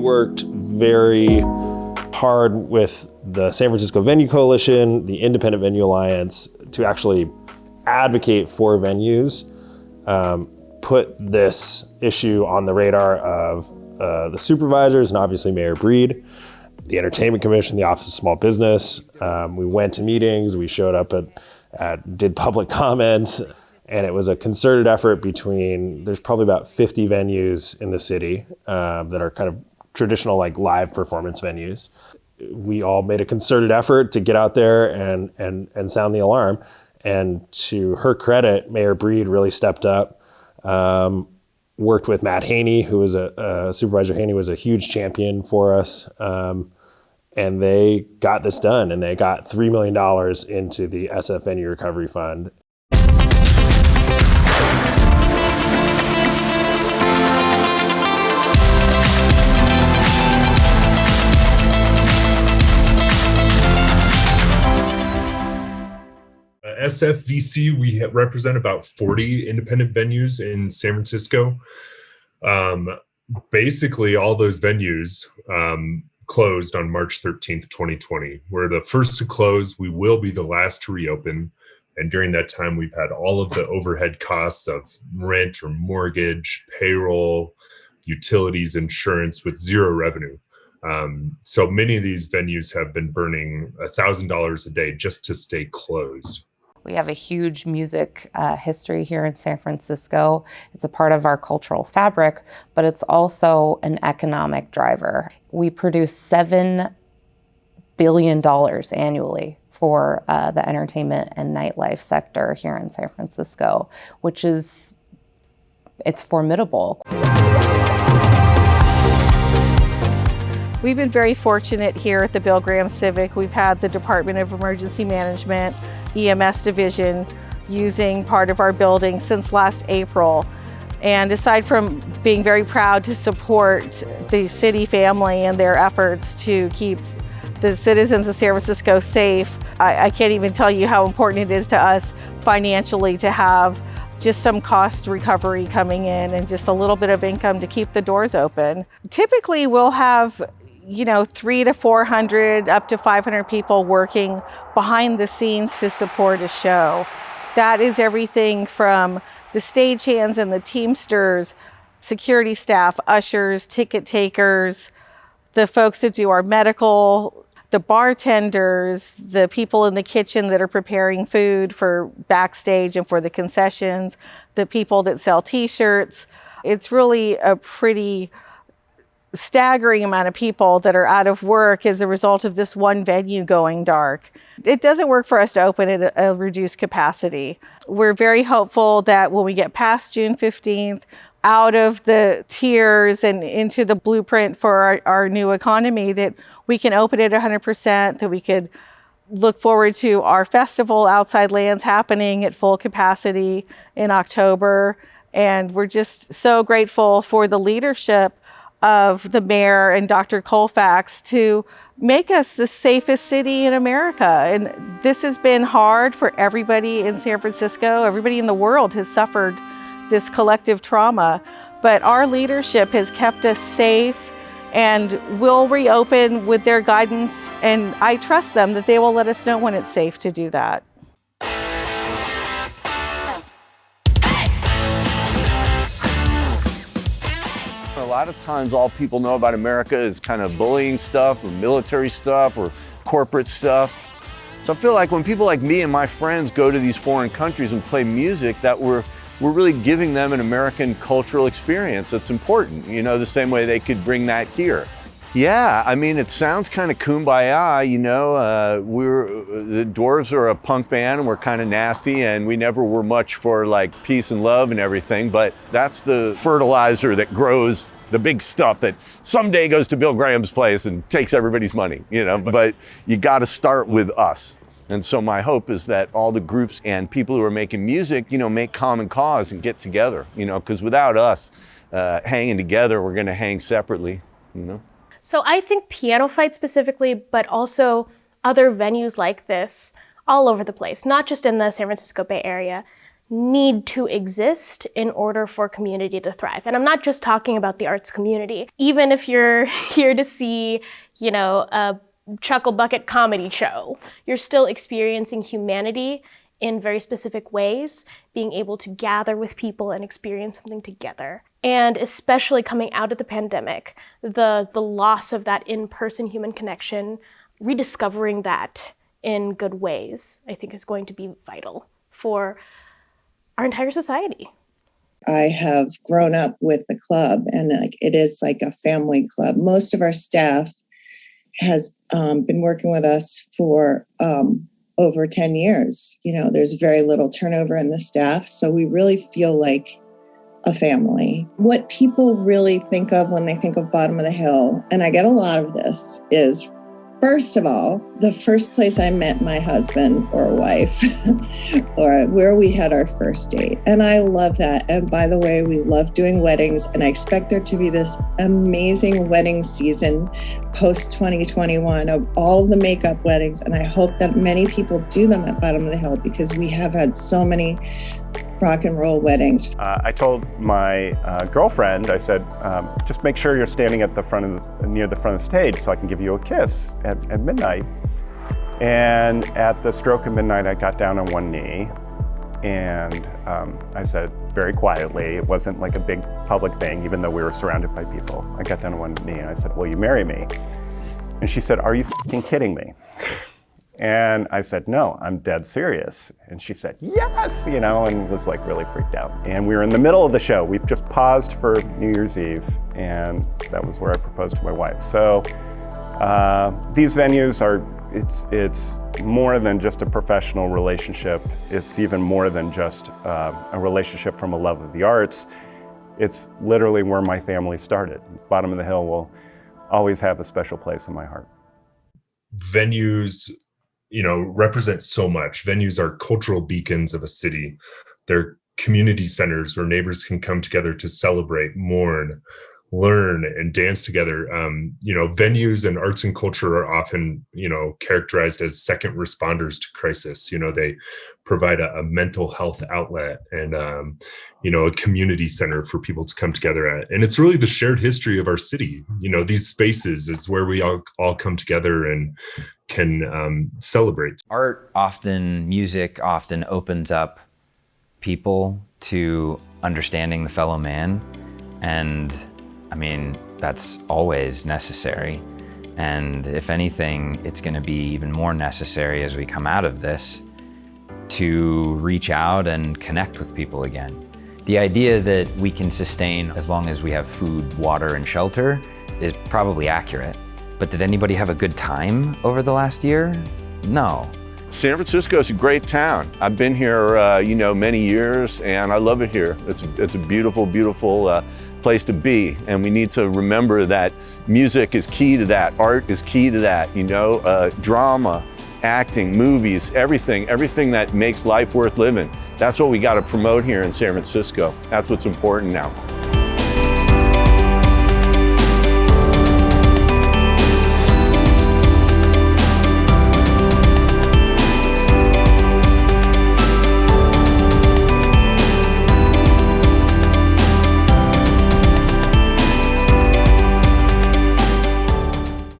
worked very hard with the San Francisco Venue Coalition, the Independent Venue Alliance, to actually advocate for venues, put this issue on the radar of the supervisors and obviously Mayor Breed, the Entertainment Commission, the Office of Small Business. We went to meetings, we showed up did public comments, and it was a concerted effort between, there's probably about 50 venues in the city that are kind of traditional like live performance venues. We all made a concerted effort to get out there and sound the alarm. And to her credit, Mayor Breed really stepped up, worked with Matt Haney, who was Supervisor Haney was a huge champion for us. And they got this done, and they got $3 million into the SF Venue Recovery Fund. SFVC, we represent about 40 independent venues in San Francisco. Basically, all those venues closed on March 13th, 2020. We're the first to close. We will be the last to reopen. And during that time, we've had all of the overhead costs of rent or mortgage, payroll, utilities, insurance with zero revenue. So many of these venues have been burning $1,000 a day just to stay closed. We have a huge music history here in San Francisco. It's a part of our cultural fabric, but it's also an economic driver. We produce $7 billion annually for the entertainment and nightlife sector here in San Francisco, which is, it's formidable. We've been very fortunate here at the Bill Graham Civic. We've had the Department of Emergency Management, EMS division, using part of our building since last April. And aside from being very proud to support the city family and their efforts to keep the citizens of San Francisco safe, I can't even tell you how important it is to us financially to have just some cost recovery coming in and just a little bit of income to keep the doors open. Typically, we'll have 300 to 400, up to 500 people working behind the scenes to support a show. That is everything from the stagehands and the teamsters, security staff, ushers, ticket takers, the folks that do our medical, the bartenders, the people in the kitchen that are preparing food for backstage and for the concessions, the people that sell t-shirts. It's really a pretty staggering amount of people that are out of work as a result of this one venue going dark. It doesn't work for us to open at a reduced capacity. We're very hopeful that when we get past June 15th, out of the tiers and into the blueprint for our new economy, that we can open it 100%, that we could look forward to our festival, Outside Lands, happening at full capacity in October. And we're just so grateful for the leadership of the mayor and Dr. Colfax to make us the safest city in America. And this has been hard for everybody in San Francisco. Everybody in the world has suffered this collective trauma, but our leadership has kept us safe and will reopen with their guidance. And I trust them that they will let us know when it's safe to do that. A lot of times all people know about America is kind of bullying stuff or military stuff or corporate stuff. So I feel like when people like me and my friends go to these foreign countries and play music, that we're really giving them an American cultural experience that's important, the same way they could bring that here. Yeah, I mean, it sounds kind of kumbaya, the Dwarves are a punk band and we're kind of nasty and we never were much for like peace and love and everything, but that's the fertilizer that grows the big stuff that someday goes to Bill Graham's place and takes everybody's money, but you got to start with us. And so my hope is that all the groups and people who are making music, make common cause and get together, because without us hanging together, we're going to hang separately, So I think Piano Fight specifically, but also other venues like this all over the place, not just in the San Francisco Bay Area, need to exist in order for community to thrive. And I'm not just talking about the arts community. Even if you're here to see, a Chuckle Bucket comedy show, you're still experiencing humanity in very specific ways, being able to gather with people and experience something together. And especially coming out of the pandemic, the loss of that in-person human connection, rediscovering that in good ways, I think is going to be vital for our entire society. I have grown up with the club, and it is like a family club. Most of our staff has been working with us for over 10 years. There's very little turnover in the staff, so we really feel like a family. What people really think of when they think of Bottom of the Hill, and I get a lot of this, is first of all, the first place I met my husband or wife or where we had our first date. And I love that. And by the way, we love doing weddings, and I expect there to be this amazing wedding season post 2021 of all the makeup weddings. And I hope that many people do them at Bottom of the Hill, because we have had so many rock and roll weddings. I told my girlfriend, I said, just make sure you're standing at the near the front of the stage so I can give you a kiss at midnight. And at the stroke of midnight, I got down on one knee, and I said very quietly, it wasn't like a big public thing, even though we were surrounded by people. I got down on one knee and I said, will you marry me? And she said, are you f***ing kidding me? And I said, no, I'm dead serious. And she said, yes, and was like really freaked out. And we were in the middle of the show. We just paused for New Year's Eve, and that was where I proposed to my wife. So these venues it's more than just a professional relationship. It's even more than just a relationship from a love of the arts. It's literally where my family started. Bottom of the Hill will always have a special place in my heart. Venues represent so much. Venues are cultural beacons of a city. They're community centers where neighbors can come together to celebrate, mourn, learn, and dance together. Venues and arts and culture are often, characterized as second responders to crisis. They provide a mental health outlet and, a community center for people to come together at. And it's really the shared history of our city. These spaces is where we all come together and can celebrate. Art music often opens up people to understanding the fellow man. And that's always necessary. And if anything, it's going to be even more necessary as we come out of this to reach out and connect with people again. The idea that we can sustain as long as we have food, water, and shelter is probably accurate. But did anybody have a good time over the last year? No. San Francisco is a great town. I've been here, many years, and I love it here. It's a beautiful, beautiful place to be, and we need to remember that music is key to that, art is key to that, drama, acting, movies, everything that makes life worth living. That's what we got to promote here in San Francisco. That's what's important now.